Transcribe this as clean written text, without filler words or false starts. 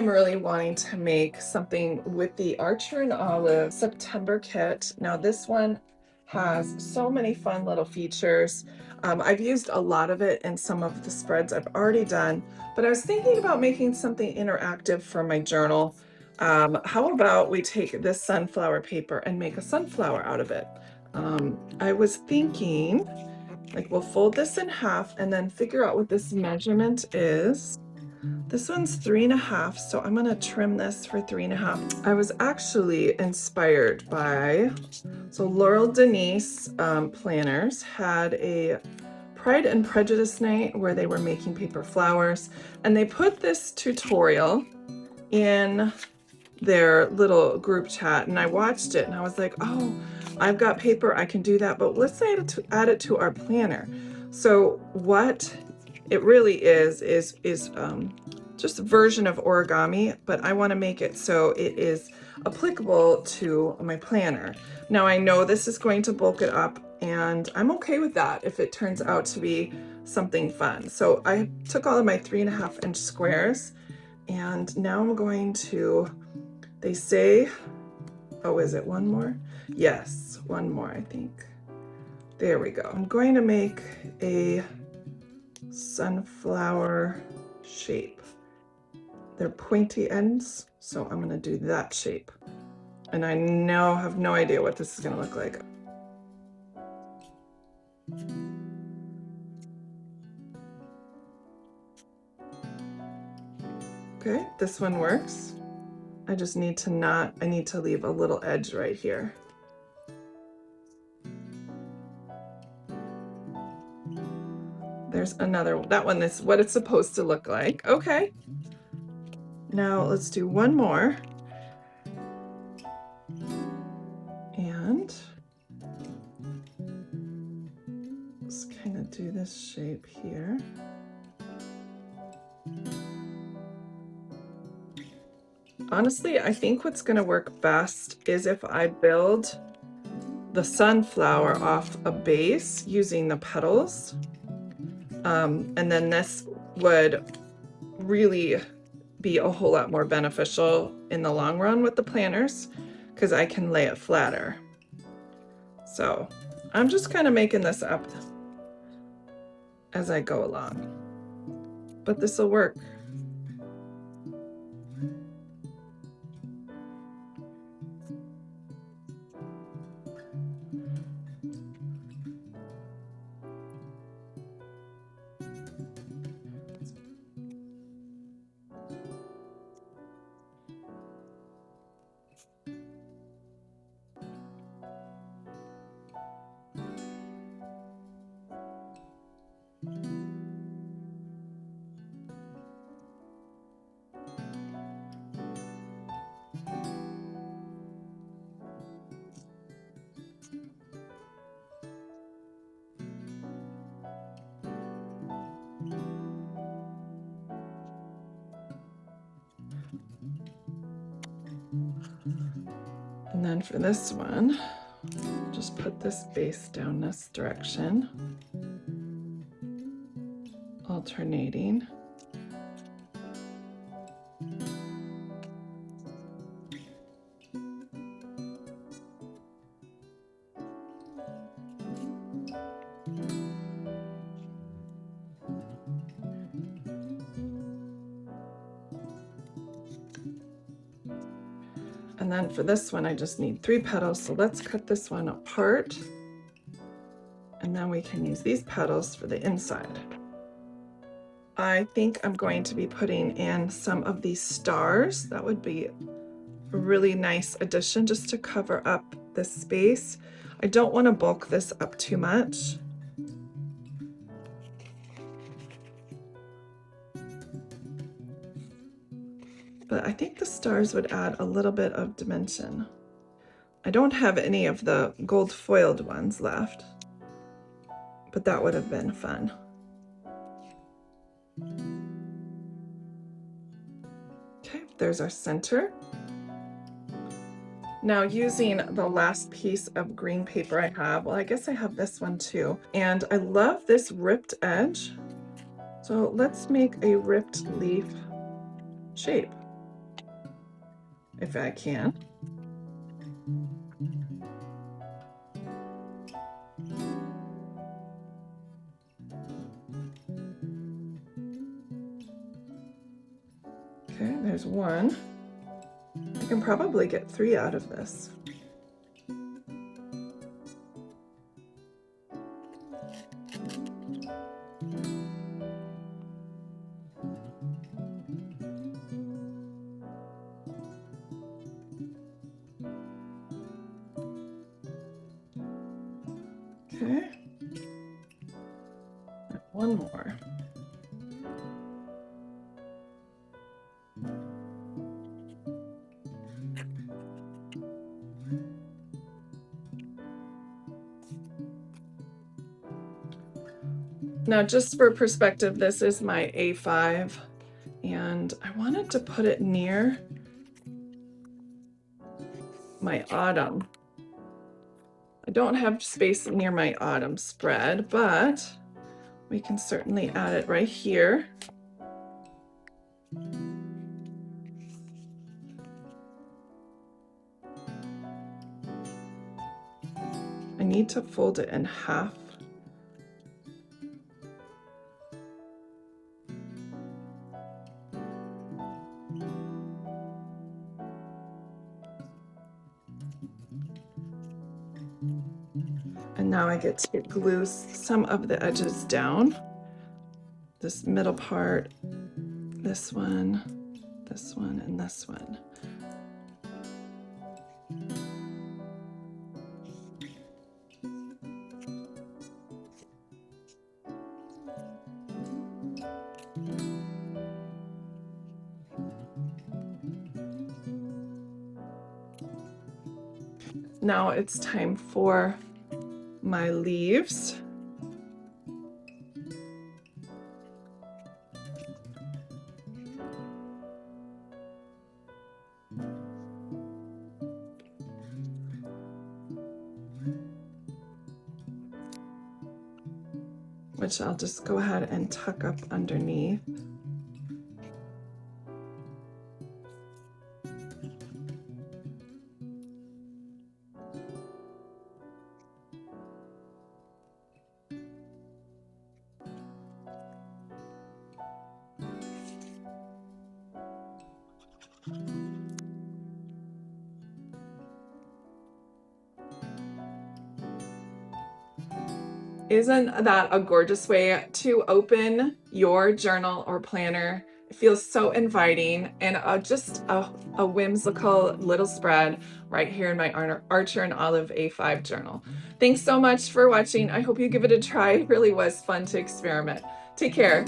am really wanting to make something with the Archer and Olive September kit. Now this one has so many fun little features. I've used a lot of it in some of the spreads I've already done, but I was thinking about making something interactive for my journal. How about we take this sunflower paper and make a sunflower out of it? I was thinking, like, we'll fold this in half and then figure out what this measurement is. This one's 3.5, so I'm gonna trim this for 3.5. I was actually inspired by, so Laurel Denise Planners had a Pride and Prejudice night where they were making paper flowers, and they put this tutorial in their little group chat, and I watched it and I was like, oh, I've got paper, I can do that, but let's add it to our planner. So what it really is just a version of origami, but I want to make it so it is applicable to my planner. Now I know this is going to bulk it up, and I'm okay with that if it turns out to be something fun. So I took all of my 3.5-inch squares, and now I'm going to, they say, oh, is it one more? Yes, one more, I think. There we go. I'm going to make a sunflower shape. They're pointy ends, so I'm gonna do that shape. And I now have no idea what this is gonna look like. Okay, this one works. I just need to I need to leave a little edge right here. There's another, that one is what it's supposed to look like. Okay. Now let's do one more. And just kind of do this shape here. Honestly, I think what's going to work best is if I build the sunflower off a base using the petals. And then this would really be a whole lot more beneficial in the long run with the planners because I can lay it flatter. So I'm just kind of making this up as I go along, but this will work. And then for this one, just put this base down this direction, alternating. And then for this one, I just need 3 petals. So let's cut this one apart. And then we can use these petals for the inside. I think I'm going to be putting in some of these stars. That would be a really nice addition just to cover up this space. I don't want to bulk this up too much. But I think the stars would add a little bit of dimension. I don't have any of the gold foiled ones left, but that would have been fun. Okay, there's our center. Now using the last piece of green paper I have, well, I guess I have this one too, and I love this ripped edge. So let's make a ripped leaf shape. if I can. Okay, there's one. I can probably get 3 out of this. Okay, one more. Now, just for perspective, this is my A5, and I wanted to put it near my autumn. I don't have space near my autumn spread, but we can certainly add it right here. I need to fold it in half. And now I get to glue some of the edges down. This middle part, this one, and this one. Now it's time for my leaves. Which I'll just go ahead and tuck up underneath. Isn't that a gorgeous way to open your journal or planner? It feels so inviting, and just a whimsical little spread right here in my Archer and Olive A5 journal. Thanks so much for watching. I hope you give it a try. It really was fun to experiment. Take care.